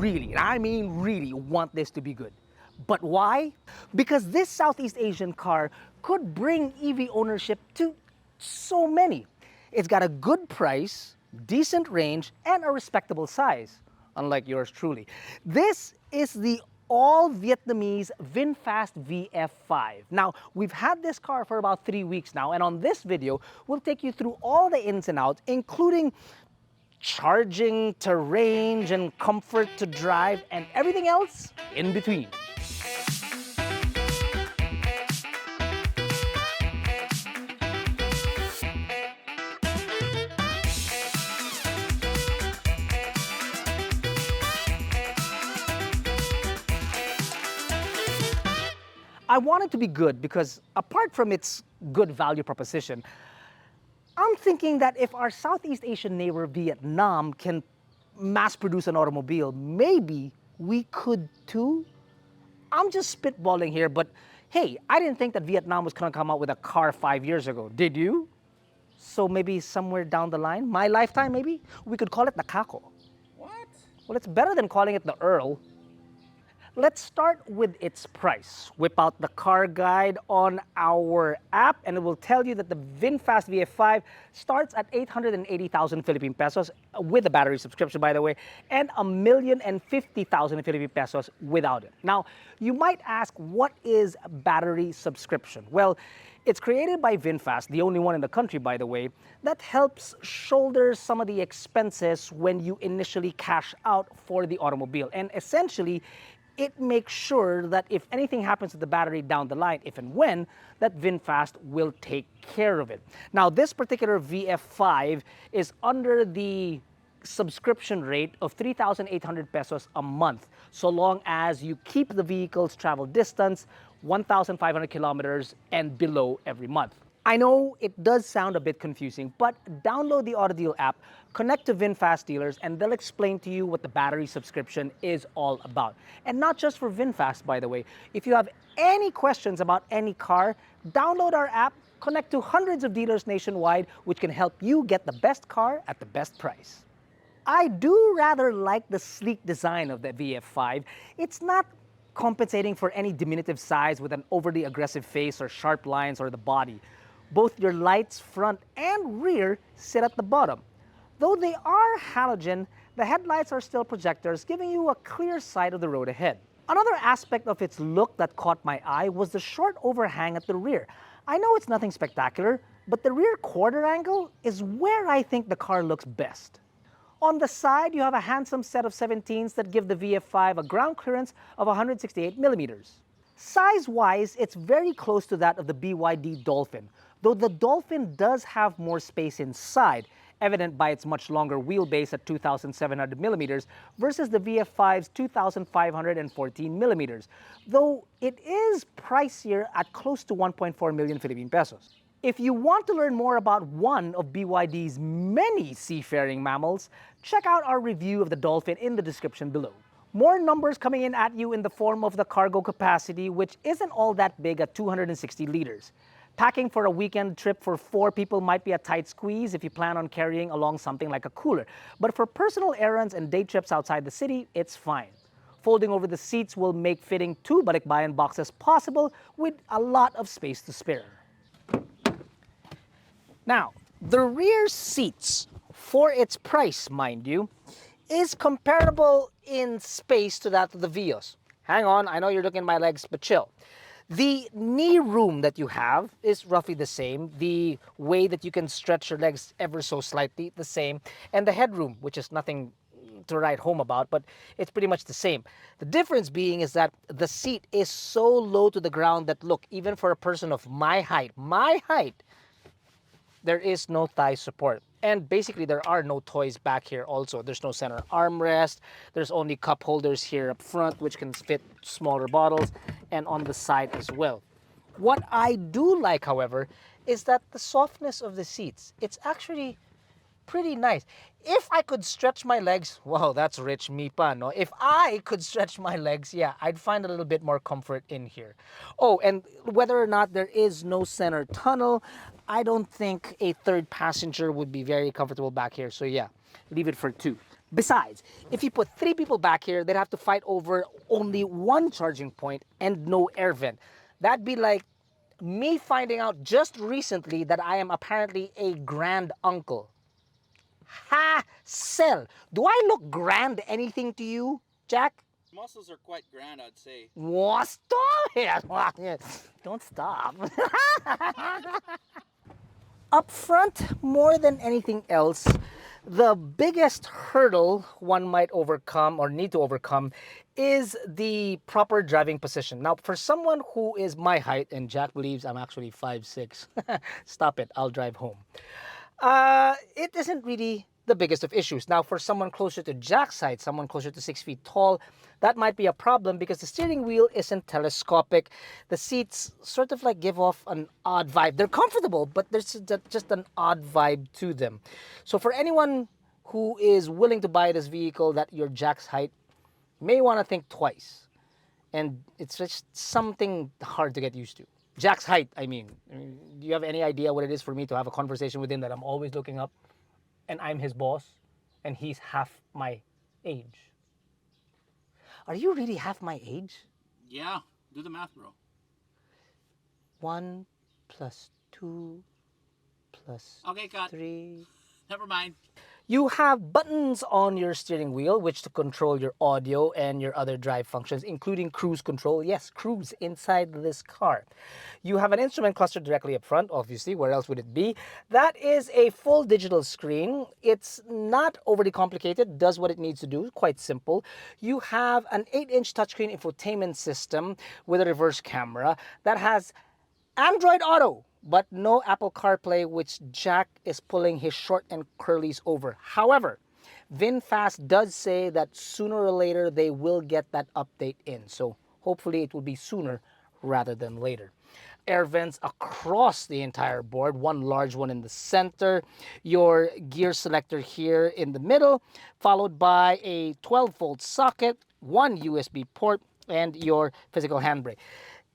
really, and I mean really, want this to be good. But why? Because this Southeast Asian car could bring EV ownership to so many. It's got a good price, decent range, and a respectable size, unlike yours truly. This is the all Vietnamese Vinfast VF5. Now, we've had this car for about 3 weeks now, and on this video, we'll take you through all the ins and outs, including charging to range and comfort to drive and everything else in between. I want it to be good because apart from its good value proposition, I'm thinking that if our Southeast Asian neighbor Vietnam can mass produce an automobile, maybe we could too. I'm just spitballing here, but hey, I didn't think that Vietnam was gonna come out with a car 5 years ago. Did you? So maybe somewhere down the line, my lifetime maybe, we could call it the Caco. What? Well, it's better than calling it the Earl. Let's start with its price. Whip out the car guide on our app and it will tell you that the VinFast VF5 starts at 880,000 Philippine pesos with a battery subscription, by the way, and 1,050,000 Philippine pesos without it. Now, you might ask, what is battery subscription? Well, it's created by VinFast, the only one in the country, by the way, that helps shoulder some of the expenses when you initially cash out for the automobile. And essentially, it makes sure that if anything happens to the battery down the line, if and when, that VinFast will take care of it. Now, this particular VF5 is under the subscription rate of 3,800 pesos a month, so long as you keep the vehicle's travel distance 1,500 kilometers and below every month. I know it does sound a bit confusing, but download the AutoDeal app, connect to VinFast dealers, and they'll explain to you what the battery subscription is all about. And not just for VinFast, by the way. If you have any questions about any car, download our app, connect to hundreds of dealers nationwide, which can help you get the best car at the best price. I do rather like the sleek design of the VF5. It's not compensating for any diminutive size with an overly aggressive face or sharp lines or the body. Both your lights, front and rear, sit at the bottom. Though they are halogen, the headlights are still projectors, giving you a clear sight of the road ahead. Another aspect of its look that caught my eye was the short overhang at the rear. I know it's nothing spectacular, but the rear quarter angle is where I think the car looks best. On the side, you have a handsome set of 17s that give the VF5 a ground clearance of 168 millimeters. Size-wise, it's very close to that of the BYD Dolphin, though the Dolphin does have more space inside, evident by its much longer wheelbase at 2,700 millimeters versus the VF5's 2,514 millimeters, though it is pricier at close to 1.4 million Philippine pesos. If you want to learn more about one of BYD's many seafaring mammals, check out our review of the Dolphin in the description below. More numbers coming in at you in the form of the cargo capacity, which isn't all that big at 260 liters. Packing for a weekend trip for 4 people might be a tight squeeze if you plan on carrying along something like a cooler. But for personal errands and day trips outside the city, it's fine. Folding over the seats will make fitting 2 balikbayan boxes possible with a lot of space to spare. Now, the rear seats, for its price, mind you, is comparable in space to that of the Vios. Hang on, I know you're looking at my legs, but chill. The knee room that you have is roughly the same. The way that you can stretch your legs ever so slightly, the same. And the headroom, which is nothing to write home about, but it's pretty much the same. The difference being is that the seat is so low to the ground that, look, even for a person of my height, there is no thigh support. And basically, there are no toys back here also. There's no center armrest. There's only cup holders here up front, which can fit smaller bottles, and on the side as well. What I do like, however, is that the softness of the seats. It's actually pretty nice. If I could stretch my legs, wow, that's rich me pa, no? If I could stretch my legs, yeah, I'd find a little bit more comfort in here. Oh, and whether or not there is no center tunnel, I don't think a third passenger would be very comfortable back here. So yeah, leave it for 2. Besides, if you put 3 people back here, they'd have to fight over only one charging point and no air vent. That'd be like me finding out just recently that I am apparently a grand uncle. Ha! Sell. Do I look grand anything to you, Jack? Muscles are quite grand, I'd say. What? Stop it! Don't stop. Up front, more than anything else, the biggest hurdle one might overcome or need to overcome is the proper driving position. Now, for someone who is my height, and Jack believes I'm actually 5'6", stop it, I'll drive home. It isn't really the biggest of issues. Now, for someone closer to Jack's height, someone closer to 6 feet tall, that might be a problem because the steering wheel isn't telescopic. The seats sort of like give off an odd vibe. They're comfortable, but there's just an odd vibe to them. So for anyone who is willing to buy this vehicle that your Jack's height, you may want to think twice. And it's just something hard to get used to. Jack's height, I mean, do you have any idea what it is for me to have a conversation with him that I'm always looking up and I'm his boss and he's half my age? Are you really half my age? Yeah, do the math, bro. 1 plus 2 plus Okay, cut. 3. Never mind. You have buttons on your steering wheel which to control your audio and your other drive functions, including cruise control. Yes, cruise inside this car. You have an instrument cluster directly up front, obviously. Where else would it be? That is a full digital screen. It's not overly complicated, does what it needs to do, quite simple. You have an 8-inch touchscreen infotainment system with a reverse camera that has Android Auto, but no Apple CarPlay, which Jack is pulling his short and curlies over. However, VinFast does say that sooner or later they will get that update in. So hopefully it will be sooner rather than later. Air vents across the entire board, one large one in the center, your gear selector here in the middle, followed by a 12-volt socket, one USB port, and your physical handbrake.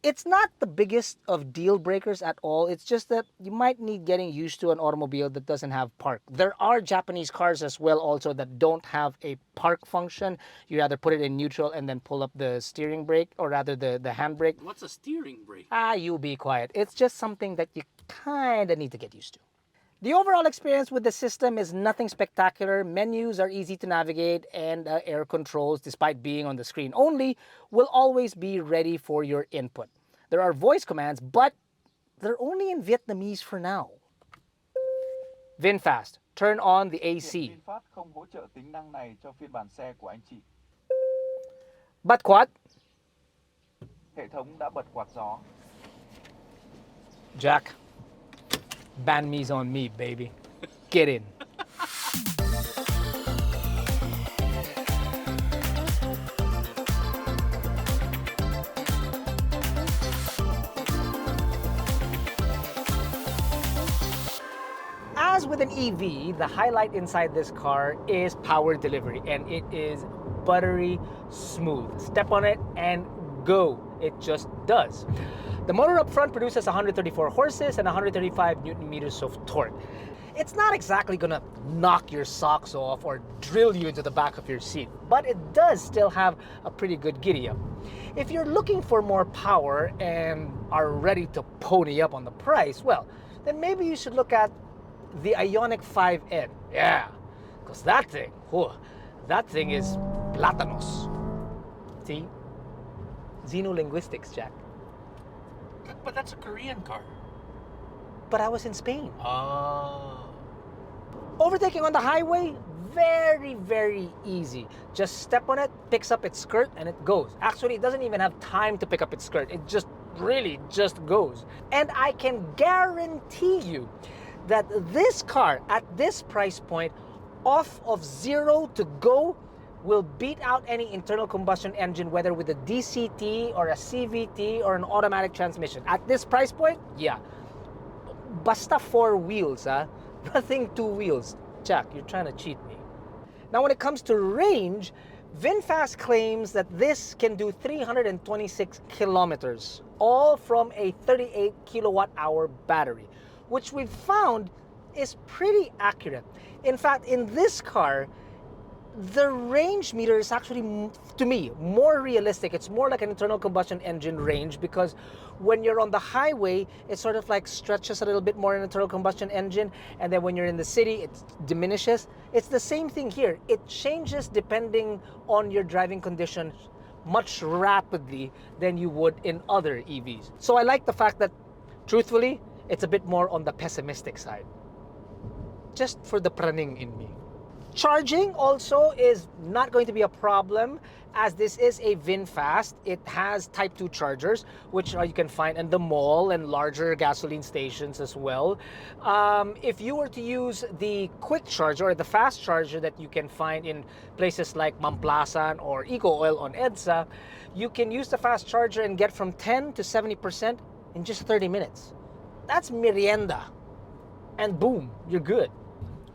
It's not the biggest of deal breakers at all. It's just that you might need getting used to an automobile that doesn't have park. There are Japanese cars as well also that don't have a park function. You either put it in neutral and then pull up the steering brake, or rather the handbrake. What's a steering brake? You be quiet. It's just something that you kind of need to get used to. The overall experience with the system is nothing spectacular. Menus are easy to navigate, and air controls, despite being on the screen only, will always be ready for your input. There are voice commands, but they're only in Vietnamese for now. VinFast, turn on the AC. VinFast không hỗ trợ tính năng này cho phiên bản xe của anh chị. Bật quạt. Hệ thống đã bật quạt gió. Jack, banh mi's on me, baby. Get in. As with an EV, the highlight inside this car is power delivery, and it is buttery smooth. Step on it and go. It just does. The motor up front produces 134 horses and 135 Newton meters of torque. It's not exactly gonna knock your socks off or drill you into the back of your seat, but it does still have a pretty good giddy up. If you're looking for more power and are ready to pony up on the price, well, then maybe you should look at the Ioniq 5N. Yeah, because that thing is platanos. See? Xenolinguistics, Jack. But that's a Korean car. But I was in Spain. Oh. Overtaking on the highway, very, very easy. Just step on it, picks up its skirt, and it goes. Actually, it doesn't even have time to pick up its skirt. It just really just goes. And I can guarantee you that this car at this price point, off of 0 to go, will beat out any internal combustion engine, whether with a DCT or a CVT or an automatic transmission. At this price point, yeah. Basta 4 wheels, huh? Nothing 2 wheels. Jack, you're trying to cheat me. Now, when it comes to range, VinFast claims that this can do 326 kilometers, all from a 38 kilowatt hour battery, which we've found is pretty accurate. In fact, in this car, the range meter is actually, to me, more realistic. It's more like an internal combustion engine range, because when you're on the highway, it sort of like stretches a little bit more in internal combustion engine, and then when you're in the city, it diminishes. It's the same thing here. It changes depending on your driving conditions much rapidly than you would in other EVs. So I like the fact that, truthfully, it's a bit more on the pessimistic side. Just for the praning in me. Charging also is not going to be a problem, as this is a VinFast. It has Type 2 chargers, which you can find in the mall and larger gasoline stations as well. If you were to use the quick charger or the fast charger that you can find in places like Mamplasan or Eco Oil on EDSA, you can use the fast charger and get from 10 to 70% in just 30 minutes. That's merienda. And boom, you're good.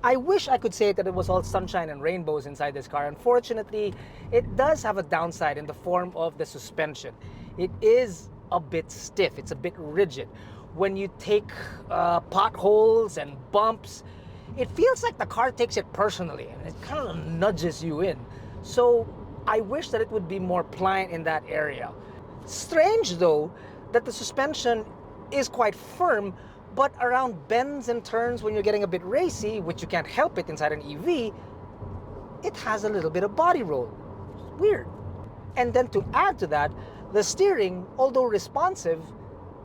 I wish I could say that it was all sunshine and rainbows inside this car. Unfortunately, it does have a downside in the form of the suspension. It is a bit stiff, it's a bit rigid. When you take potholes and bumps, it feels like the car takes it personally and it kind of nudges you in. So I wish that it would be more pliant in that area. Strange though, that the suspension is quite firm, but around bends and turns when you're getting a bit racy, which you can't help it inside an EV, it has a little bit of body roll. Weird. And then to add to that, the steering, although responsive,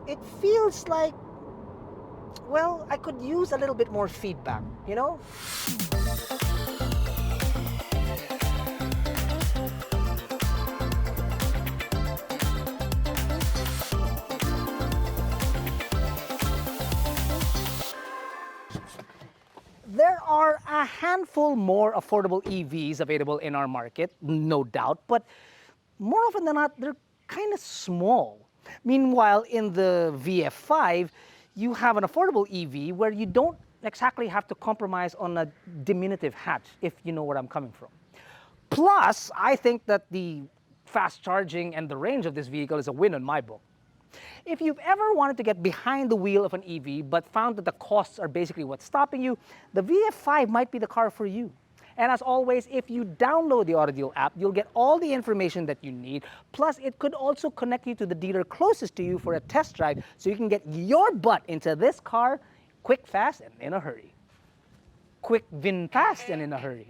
it feels like, well, I could use a little bit more feedback, you know? There are a handful more affordable EVs available in our market, no doubt, but more often than not, they're kind of small. Meanwhile, in the VF5, you have an affordable EV where you don't exactly have to compromise on a diminutive hatch, if you know where I'm coming from. Plus, I think that the fast charging and the range of this vehicle is a win in my book. If you've ever wanted to get behind the wheel of an EV but found that the costs are basically what's stopping you, the VF5 might be the car for you. And as always, if you download the AutoDeal app, you'll get all the information that you need. Plus, it could also connect you to the dealer closest to you for a test drive, so you can get your butt into this car quick, fast, and in a hurry. Quick, VinFast, and in a hurry.